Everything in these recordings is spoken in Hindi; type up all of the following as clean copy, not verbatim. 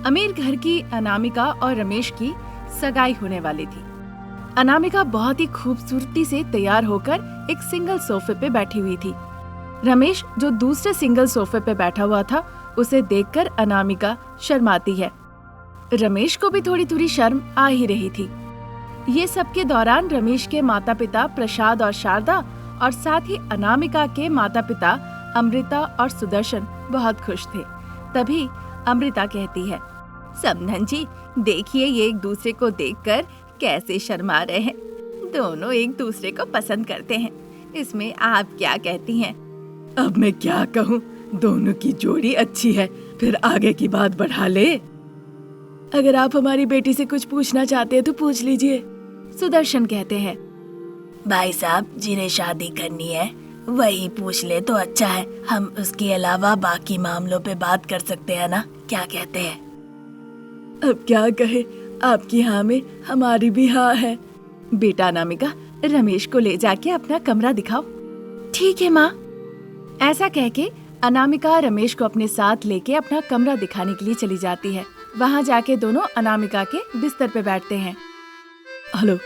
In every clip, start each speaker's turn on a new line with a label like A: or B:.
A: अमीर घर की अनामिका और रमेश की सगाई होने वाली थी। अनामिका बहुत ही खूबसूरती से तैयार होकर एक सिंगल सोफे पे बैठी हुई थी। रमेश जो दूसरे सिंगल सोफे पे बैठा हुआ था, उसे देखकर अनामिका शर्माती है। रमेश को भी थोड़ी थोड़ी शर्म आ ही रही थी। ये सब के दौरान रमेश के माता पिता प्रसाद और शारदा और साथ ही अनामिका के माता पिता अमृता और सुदर्शन बहुत खुश थे। तभी अमृता कहती है, समधन जी देखिए, ये एक दूसरे को देखकर कैसे शर्मा रहे हैं। दोनों एक दूसरे को पसंद करते हैं। इसमें आप क्या कहती हैं?
B: अब मैं क्या कहूँ, दोनों की जोड़ी अच्छी है। फिर आगे की बात बढ़ा ले। अगर आप हमारी बेटी से कुछ पूछना चाहते हैं तो पूछ लीजिए।
A: सुदर्शन कहते हैं,
C: भाई साहब जिन्हें शादी करनी है वही पूछ ले तो अच्छा है। हम उसके अलावा बाकी मामलों पे बात कर सकते हैं ना, क्या कहते हैं?
B: अब क्या कहे, आपकी हाँ में हमारी भी हाँ है।
A: बेटा अनामिका, रमेश को ले जाके अपना कमरा दिखाओ। ठीक है माँ। ऐसा कह के अनामिका रमेश को अपने साथ लेके अपना कमरा दिखाने के लिए चली जाती है। वहाँ जाके दोनों अनामिका के बिस्तर पे बैठते हैं।
B: Hello,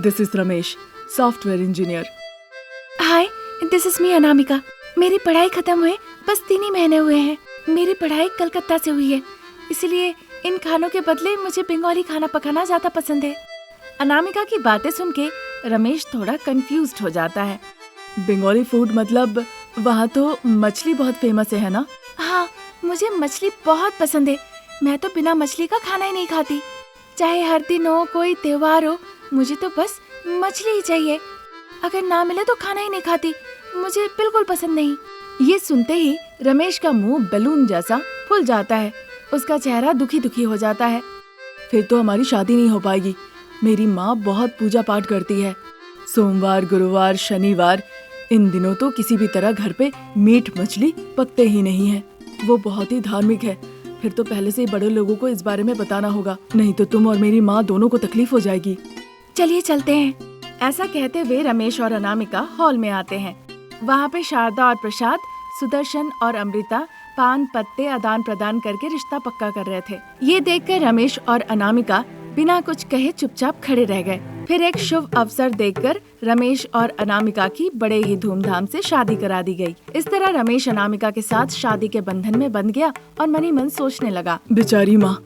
B: this is Ramesh, software engineer.
A: Hi, this is me Anamika. मेरी पढ़ाई खत्म हुए बस 3 ही महीने हुए हैं। मेरी पढ़ाई कलकत्ता से हुई है, इसलिए इन खानों के बदले मुझे बंगाली खाना पकाना ज्यादा पसंद है। अनामिका की बातें सुन के रमेश थोड़ा कंफ्यूज्ड हो जाता है।
B: बंगाली फूड मतलब वहाँ तो मछली बहुत फेमस है ना?
A: हाँ, मुझे मछली बहुत पसंद है। मैं तो बिना मछली का खाना ही नहीं खाती। चाहे हर दिन हो, कोई त्योहार हो, मुझे तो बस मछली ही चाहिए। अगर ना मिले तो खाना ही नहीं खाती। मुझे बिल्कुल पसंद नहीं। ये सुनते ही रमेश का मुंह बैलून जैसा फूल जाता है। उसका चेहरा दुखी दुखी हो जाता है।
B: फिर तो हमारी शादी नहीं हो पाएगी। मेरी माँ बहुत पूजा पाठ करती है। सोमवार, गुरुवार, शनिवार, इन दिनों तो किसी भी तरह घर पे मीट मछली पकते ही नहीं है। वो बहुत ही धार्मिक है। फिर तो पहले से ही बड़े लोगों को इस बारे में बताना होगा, नहीं तो तुम और मेरी माँ दोनों को तकलीफ हो जाएगी।
A: चलिए चलते हैं। ऐसा कहते हुए रमेश और अनामिका हॉल में आते हैं। वहाँ पे शारदा और प्रसाद, सुदर्शन और अमृता पान पत्ते आदान प्रदान करके रिश्ता पक्का कर रहे थे। ये देखकर रमेश और अनामिका बिना कुछ कहे चुपचाप खड़े रह गए। फिर एक शुभ अवसर देखकर रमेश और अनामिका की बड़े ही धूमधाम से शादी करा दी गई। इस तरह रमेश अनामिका के साथ शादी के बंधन में बंध गया और मन ही मन सोचने लगा,
B: बेचारी माँ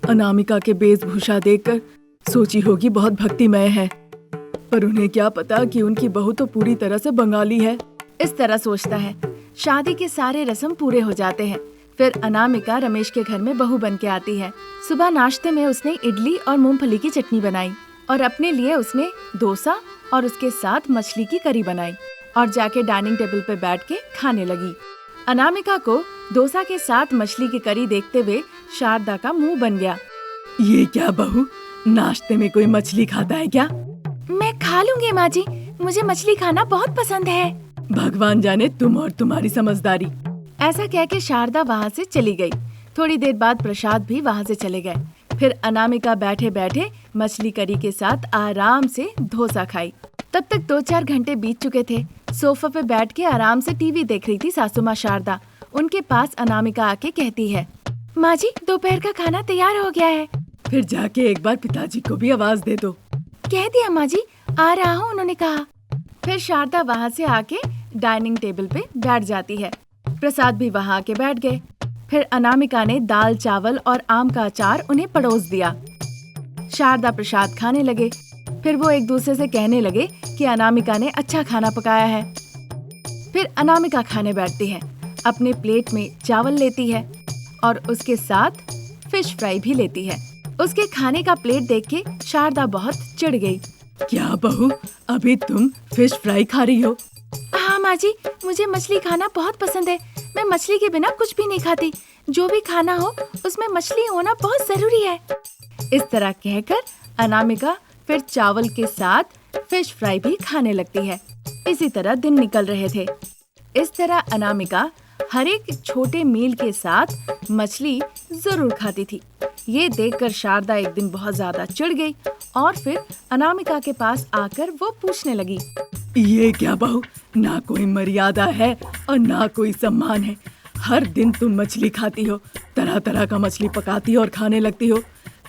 B: अनामिका के वेशभूषा देखकर सोची होगी बहुत भक्तिमय है, पर उन्हें क्या पता कि उनकी बहू तो पूरी तरह से बंगाली है।
A: इस तरह सोचता है। शादी के सारे रस्म पूरे हो जाते हैं। फिर अनामिका रमेश के घर में बहू बन के आती है। सुबह नाश्ते में उसने इडली और मूंगफली की चटनी बनाई और अपने लिए उसने डोसा और उसके साथ मछली की करी बनाई और जाके डाइनिंग टेबल पे बैठ के खाने लगी। अनामिका को डोसा के साथ मछली की करी देखते हुए शारदा का मुंह बन गया।
B: ये क्या बहू, नाश्ते में कोई मछली खाता है क्या?
A: मैं खा लूंगी माँ जी, मुझे मछली खाना बहुत पसंद है।
B: भगवान जाने तुम और तुम्हारी समझदारी।
A: ऐसा कह के शारदा वहाँ से चली गई। थोड़ी देर बाद प्रसाद भी वहाँ से चले गए। फिर अनामिका बैठे बैठे मछली करी के साथ आराम से डोसा खाई। तब तक 2-4 घंटे बीत चुके थे। सोफा पे बैठ के आराम से टीवी देख रही थी सासू माँ शारदा। उनके पास अनामिका आके कहती है, माँ जी दोपहर का खाना तैयार हो गया है।
B: फिर जाके एक बार पिताजी को भी आवाज दे दो।
A: कह दिया माँ जी, आ रहा हूँ, उन्होंने कहा। फिर शारदा वहाँ से आके डाइनिंग टेबल पे बैठ जाती है। प्रसाद भी वहाँ आके बैठ गए। फिर अनामिका ने दाल चावल और आम का अचार उन्हें परोस दिया। शारदा प्रसाद खाने लगे। फिर वो एक दूसरे से कहने लगे कि अनामिका ने अच्छा खाना पकाया है। फिर अनामिका खाने बैठती है। अपने प्लेट में चावल लेती है और उसके साथ फिश फ्राई भी लेती है। उसके खाने का प्लेट देख के शारदा बहुत चिढ़ गई।
B: क्या बहू, अभी तुम फिश फ्राई खा रही हो?
A: हाँ माँ जी, मुझे मछली खाना बहुत पसंद है। मैं मछली के बिना कुछ भी नहीं खाती। जो भी खाना हो उसमें मछली होना बहुत जरूरी है। इस तरह कहकर अनामिका फिर चावल के साथ फिश फ्राई भी खाने लगती है। इसी तरह दिन निकल रहे थे। इस तरह अनामिका हर एक छोटे मील के साथ मछली जरूर खाती थी। ये देखकर शारदा एक दिन बहुत ज्यादा चिढ़ गई और फिर अनामिका के पास आकर वो पूछने लगी,
B: ये क्या बहू, ना कोई मर्यादा है और ना कोई सम्मान है। हर दिन तुम मछली खाती हो, तरह तरह का मछली पकाती हो और खाने लगती हो।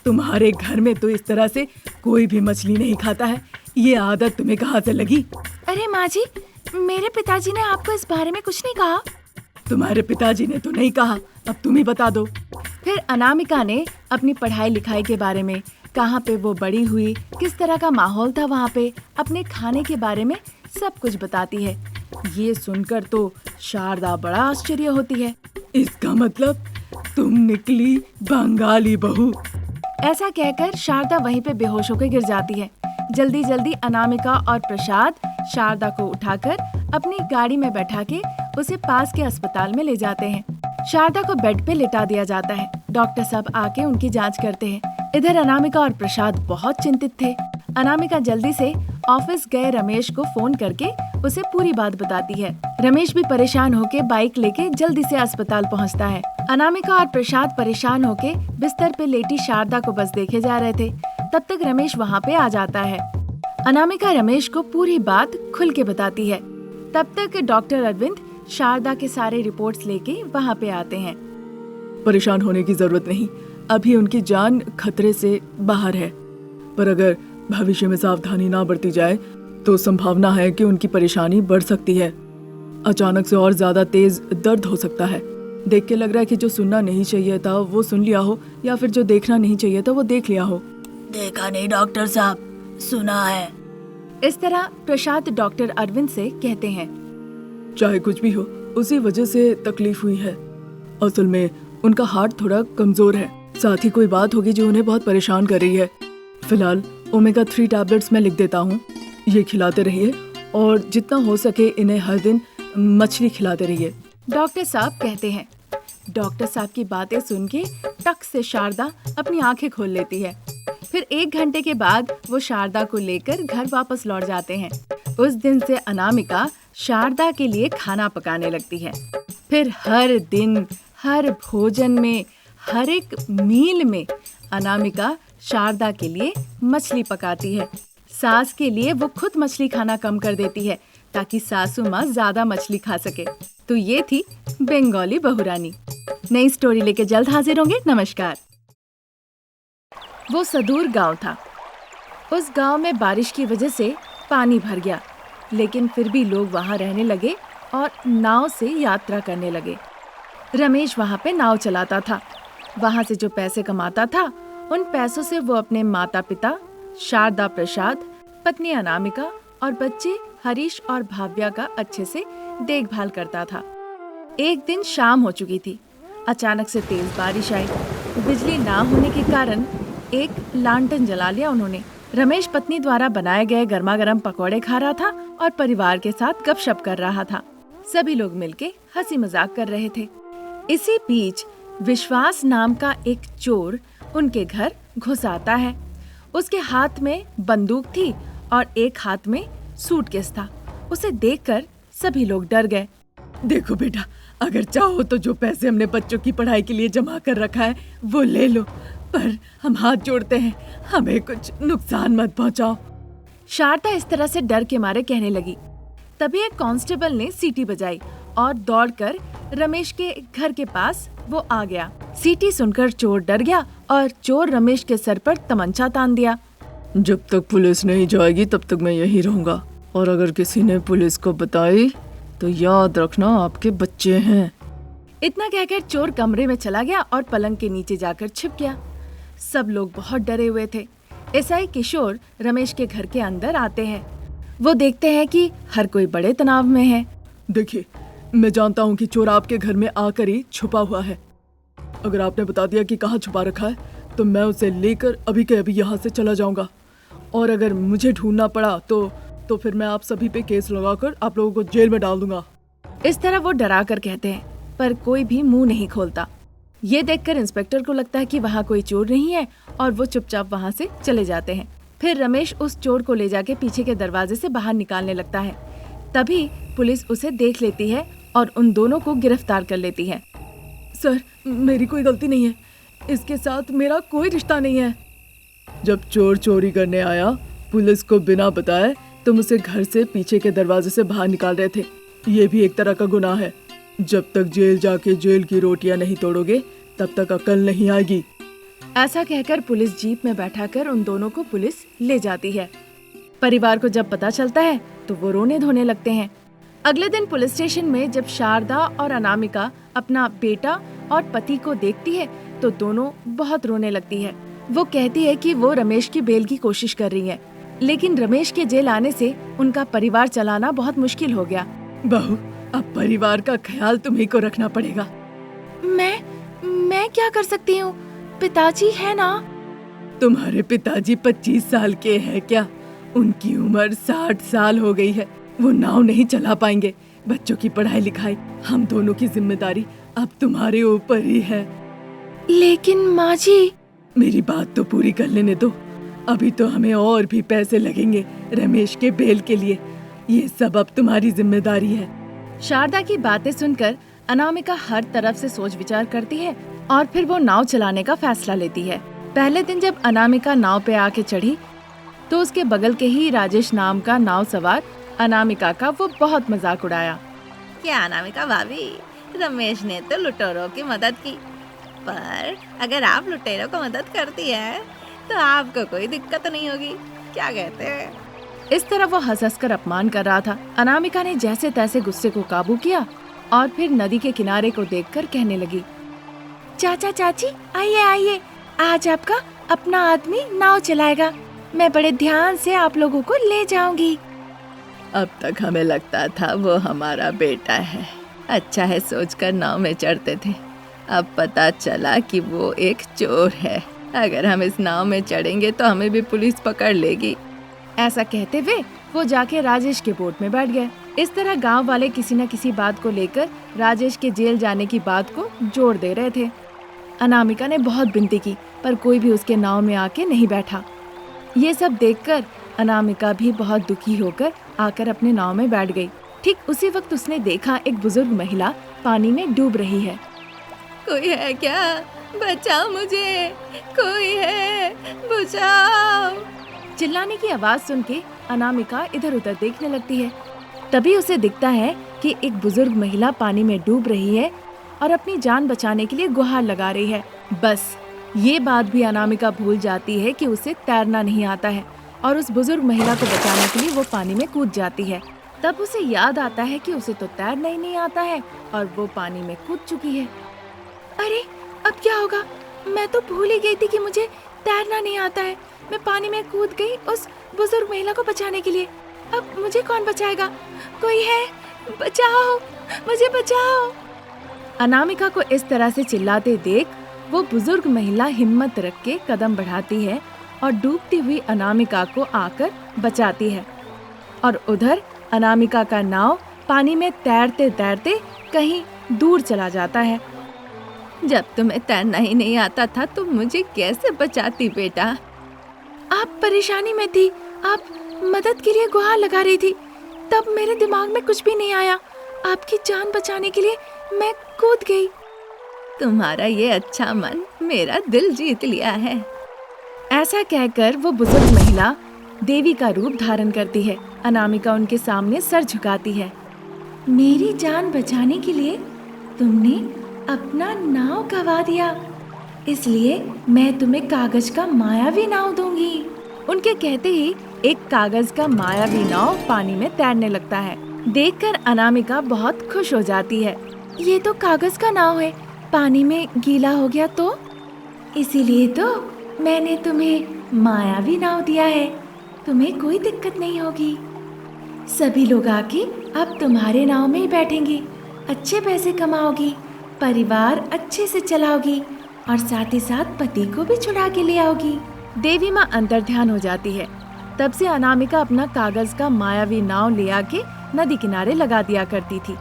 B: तुम्हारे घर में तो इस तरह से कोई भी मछली नहीं खाता है। ये आदत तुम्हें कहाँ से लगी?
A: अरे माँ जी, मेरे पिताजी ने आपको इस बारे में कुछ नहीं कहा।
B: तुम्हारे पिताजी ने तो नहीं कहा, अब तुम ही बता दो।
A: फिर अनामिका ने अपनी पढ़ाई लिखाई के बारे में, कहाँ पे वो बड़ी हुई, किस तरह का माहौल था वहाँ पे, अपने खाने के बारे में सब कुछ बताती है। ये सुनकर तो शारदा बड़ा आश्चर्य होती है।
B: इसका मतलब तुम निकली बंगाली बहू।
A: ऐसा कहकर शारदा वहीं पे बेहोश होकर गिर जाती है। जल्दी जल्दी अनामिका और प्रसाद शारदा को उठाकर अपनी गाड़ी में बैठा के उसे पास के अस्पताल में ले जाते हैं। शारदा को बेड पे लिटा दिया जाता है। डॉक्टर सब आके उनकी जांच करते हैं। इधर अनामिका और प्रसाद बहुत चिंतित थे। अनामिका जल्दी से ऑफिस गए रमेश को फोन करके उसे पूरी बात बताती है। रमेश भी परेशान होके बाइक लेके जल्दी से अस्पताल पहुंचता है। अनामिका और प्रसाद परेशान होके बिस्तर पे लेटी शारदा को बस देखे जा रहे थे। तब तक रमेश वहाँ पे आ जाता है। अनामिका रमेश को पूरी बात खुल के बताती है। तब तक डॉक्टर अरविंद शारदा के सारे रिपोर्ट्स लेके वहाँ पे आते हैं।
B: परेशान होने की जरूरत नहीं, अभी उनकी जान खतरे से बाहर है, पर अगर भविष्य में सावधानी ना बरती जाए तो संभावना है कि उनकी परेशानी बढ़ सकती है। अचानक से और ज्यादा तेज दर्द हो सकता है। देख के लग रहा है कि जो सुनना नहीं चाहिए था वो सुन लिया हो, या फिर जो देखना नहीं चाहिए था वो देख लिया हो।
C: देखा नहीं डॉक्टर साहब, सुना है।
A: इस तरह प्रसाद डॉक्टर अरविंद से कहते हैं।
B: चाहे कुछ भी हो, उसी वजह से तकलीफ हुई है। असल में उनका हार्ट थोड़ा कमजोर है, साथ ही कोई बात होगी जो उन्हें बहुत परेशान कर रही है। फिलहाल ओमेगा 3 टैबलेट्स मैं लिख देता हूँ, ये खिलाते रहिए और जितना हो सके इन्हें हर दिन मछली खिलाते रहिए।
A: डॉक्टर साहब कहते हैं। डॉक्टर साहब की बातें सुन के टक से शारदा अपनी आंखें खोल लेती है। फिर 1 घंटे के बाद वो शारदा को लेकर घर वापस लौट जाते हैं। उस दिन से अनामिका शारदा के लिए खाना पकाने लगती है। फिर हर दिन, हर भोजन में, हर एक मील में अनामिका शारदा के लिए मछली पकाती है। सास के लिए वो खुद मछली खाना कम कर देती है ताकि सासू माँ ज्यादा मछली खा सके। तो ये थी बंगाली बहुरानी। नई स्टोरी लेके जल्द हाजिर होंगे। नमस्कार। वो सुदूर गांव था। उस गांव में बारिश की वजह से पानी भर गया, लेकिन फिर भी लोग वहां रहने लगे और नाव से यात्रा करने लगे। रमेश वहां पे नाव चलाता था। वहां से जो पैसे कमाता था उन पैसों से वो अपने माता पिता शारदा, प्रसाद, पत्नी अनामिका और बच्चे हरीश और भाव्या का अच्छे से देखभाल करता था। एक दिन शाम हो चुकी थी। अचानक से तेज बारिश आई। बिजली ना होने के कारण एक लालटेन जला लिया उन्होंने। रमेश पत्नी द्वारा बनाए गए गर्मा गर्म पकौड़े खा रहा था और परिवार के साथ गपशप कर रहा था। सभी लोग मिलके हंसी मजाक कर रहे थे। इसी बीच विश्वास नाम का एक चोर उनके घर घुस आता है। उसके हाथ में बंदूक थी और एक हाथ में सूटकेस था। उसे देखकर सभी लोग डर गए।
B: देखो बेटा, अगर चाहो तो जो पैसे हमने बच्चों की पढ़ाई के लिए जमा कर रखा है वो ले लो, पर हम हाथ जोड़ते हैं, हमें कुछ नुकसान मत पहुंचाओ।
A: शारदा इस तरह से डर के मारे कहने लगी। तभी एक कांस्टेबल ने सीटी बजाई और दौड़कर रमेश के घर के पास वो आ गया। सीटी सुनकर चोर डर गया और चोर रमेश के सर पर तमंचा तान दिया।
B: जब तक पुलिस नहीं जाएगी तब तक मैं यहीं रहूंगा, और अगर किसी ने पुलिस को बताई तो याद रखना आपके बच्चे हैं।
A: इतना कहकर चोर कमरे में चला गया और पलंग के नीचे जाकर छिप गया। सब लोग बहुत डरे हुए थे। एसआई किशोर रमेश के घर के अंदर आते हैं। वो देखते हैं कि हर कोई बड़े तनाव में है।
B: देखिए, मैं जानता हूँ कि चोर आपके घर में आकर ही छुपा हुआ है। अगर आपने बता दिया कि कहाँ छुपा रखा है तो मैं उसे लेकर अभी के अभी यहाँ से चला जाऊंगा, और अगर मुझे ढूंढना पड़ा तो फिर मैं आप सभी पे केस लगाकर आप लोगों को जेल में डाल दूंगा।
A: इस तरह वो डरा कर कहते हैं, पर कोई भी मुंह नहीं खोलता। ये देखकर इंस्पेक्टर को लगता है कि वहाँ कोई चोर नहीं है और वो चुपचाप वहाँ से चले जाते हैं। फिर रमेश उस चोर को ले जाके पीछे के दरवाजे से बाहर निकालने लगता है। तभी पुलिस उसे देख लेती है और उन दोनों को गिरफ्तार कर लेती है।
B: सर, मेरी कोई गलती नहीं है, इसके साथ मेरा कोई रिश्ता नहीं है। जब चोर चोरी करने आया, पुलिस को बिना बताए तुम उसे घर से पीछे के दरवाजे से बाहर निकाल रहे थे। ये भी एक तरह का गुनाह है। जब तक जेल जाके जेल की रोटियां नहीं तोड़ोगे तब तक अकल नहीं आएगी।
A: ऐसा कहकर पुलिस जीप में बैठाकर उन दोनों को पुलिस ले जाती है। परिवार को जब पता चलता है तो वो रोने धोने लगते हैं। अगले दिन पुलिस स्टेशन में जब शारदा और अनामिका अपना बेटा और पति को देखती है तो दोनों बहुत रोने लगती है। वो कहती है कि वो रमेश की बेल की कोशिश कर रही है, लेकिन रमेश के जेल आने से उनका परिवार चलाना बहुत मुश्किल हो गया।
B: बहू, अब परिवार का ख्याल तुम्ही को रखना पड़ेगा।
A: मैं क्या कर सकती हूँ? पिताजी है ना?
B: तुम्हारे पिताजी 25 साल के हैं क्या? उनकी उम्र 60 साल हो गई है। वो नाव नहीं चला पाएंगे। बच्चों की पढ़ाई लिखाई, हम दोनों की जिम्मेदारी अब तुम्हारे ऊपर ही है।
A: लेकिन माँ जी।
B: मेरी बात तो पूरी कर लेने दो। अभी तो हमें और भी पैसे लगेंगे रमेश के बेल के लिए। ये सब अब तुम्हारी जिम्मेदारी है।
A: शारदा की बातें सुनकर अनामिका हर तरफ से सोच विचार करती है और फिर वो नाव चलाने का फैसला लेती है। पहले दिन जब अनामिका नाव पे आके चढ़ी तो उसके बगल के ही राजेश नाम का नाव सवार अनामिका का वो बहुत मजाक उड़ाया।
D: क्या अनामिका भाभी, रमेश ने तो लुटेरों की मदद की, पर अगर आप लुटेरों को मदद करती है तो आपको कोई दिक्कत नहीं होगी, क्या कहते हैं?
A: इस तरह वो हंस कर अपमान कर रहा था। अनामिका ने जैसे तैसे गुस्से को काबू किया और फिर नदी के किनारे को देखकर कहने लगी, चाचा चाची आइए आइए, आज आपका अपना आदमी नाव चलाएगा। मैं बड़े ध्यान से आप लोगों को ले जाऊंगी।
B: अब तक हमें लगता था वो हमारा बेटा है। अच्छा है सोचकर नाव में चढ़ते थे। अब पता चला कि वो एक चोर है। अगर हम इस नाव में चढ़ेंगे तो हमें भी पुलिस पकड़ लेगी।
A: ऐसा कहते हुए वो जाके राजेश के बोट में बैठ गए। इस तरह गांव वाले किसी न किसी बात को लेकर राजेश के जेल जाने की बात को जोड़ दे रहे थे। अनामिका ने बहुत विनती की पर कोई भी उसके नाव में आके नहीं बैठा। ये सब देखकर अनामिका भी बहुत दुखी होकर आकर अपने नाव में बैठ गई। ठीक उसी वक्त उसने देखा एक बुजुर्ग महिला पानी में डूब रही है।
D: कोई है क्या? बचाओ मुझे, कोई है, बचाओ।
A: चिल्लाने की आवाज सुन के अनामिका इधर उधर देखने लगती है। तभी उसे दिखता है कि एक बुजुर्ग महिला पानी में डूब रही है और अपनी जान बचाने के लिए गुहार लगा रही है। बस ये बात भी अनामिका भूल जाती है कि उसे तैरना नहीं आता है और उस बुजुर्ग महिला को बचाने के लिए वो पानी में कूद जाती है। तब उसे याद आता है कि उसे तो तैरना ही नहीं आता है और वो पानी में कूद चुकी है। अरे अब क्या होगा? मैं तो भूल ही गई थी कि मुझे तैरना नहीं आता है। मैं पानी में कूद गई उस बुजुर्ग महिला को बचाने के लिए। अब मुझे कौन बचाएगा? कोई है, बचाओ, मुझे बचाओ। अनामिका को इस तरह से चिल्लाते देख वो बुजुर्ग महिला हिम्मत रख के कदम बढ़ाती है और डूबती हुई अनामिका को आकर बचाती है। और उधर अनामिका का नाव पानी में तैरते तैरते कहीं दूर चला जाता है।
D: जब तुम्हें तैरना ही नहीं आता था तो मुझे कैसे बचाती बेटा?
A: आप परेशानी में थी, आप मदद के लिए गुहार लगा रही थी। तब मेरे दिमाग में कुछ भी नहीं आया। आपकी जान बचाने के लिए मैं कूद गई।
D: तुम्हारा ये अच्छा मन मेरा दिल जीत लिया है।
A: ऐसा कहकर वो बुजुर्ग महिला देवी का रूप धारण करती है। अनामिका उनके सामने सर झुकाती है। मेरी जान बचाने के लिए तुमने अपना नाव गवा दिया, इसलिए मैं तुम्हें कागज का मायावी नाव दूंगी। उनके कहते ही एक कागज का मायावी नाव पानी में तैरने लगता है। देखकर अनामिका बहुत खुश हो जाती है। ये तो कागज का नाव है, पानी में गीला हो गया तो इसीलिए तो मैंने तुम्हें मायावी नाव दिया है। तुम्हें कोई दिक्कत नहीं होगी। सभी लोग आके अब तुम्हारे नाव में ही बैठेंगे, अच्छे पैसे कमाओगी, परिवार अच्छे से चलाओगी और साथ ही साथ पति को भी छुड़ा के ले आओगी। देवी माँ अंतर्ध्यान हो जाती है। तब से अनामिका अपना कागज का मायावी नाव ले आके नदी किनारे लगा दिया करती थी।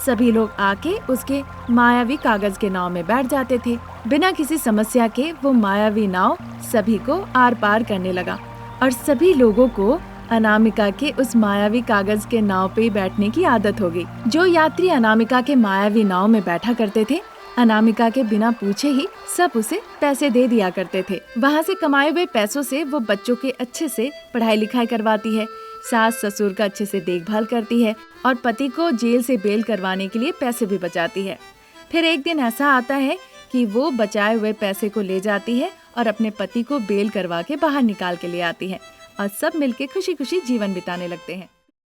A: सभी लोग आके उसके मायावी कागज के नाव में बैठ जाते थे। बिना किसी समस्या के वो मायावी नाव सभी को आर पार करने लगा और सभी लोगों को अनामिका के उस मायावी कागज के नाव पे बैठने की आदत हो गई। जो यात्री अनामिका के मायावी नाव में बैठा करते थे, अनामिका के बिना पूछे ही सब उसे पैसे दे दिया करते थे। वहाँ से कमाए हुए पैसों से वो बच्चों के अच्छे से पढ़ाई लिखाई करवाती है। सास ससुर का अच्छे से देखभाल करती है और पति को जेल से बेल करवाने के लिए पैसे भी बचाती है। फिर एक दिन ऐसा आता है कि वो बचाए हुए पैसे को ले जाती है और अपने पति को बेल करवा के बाहर निकाल के ले आती है और सब मिलके खुशी खुशी जीवन बिताने लगते हैं।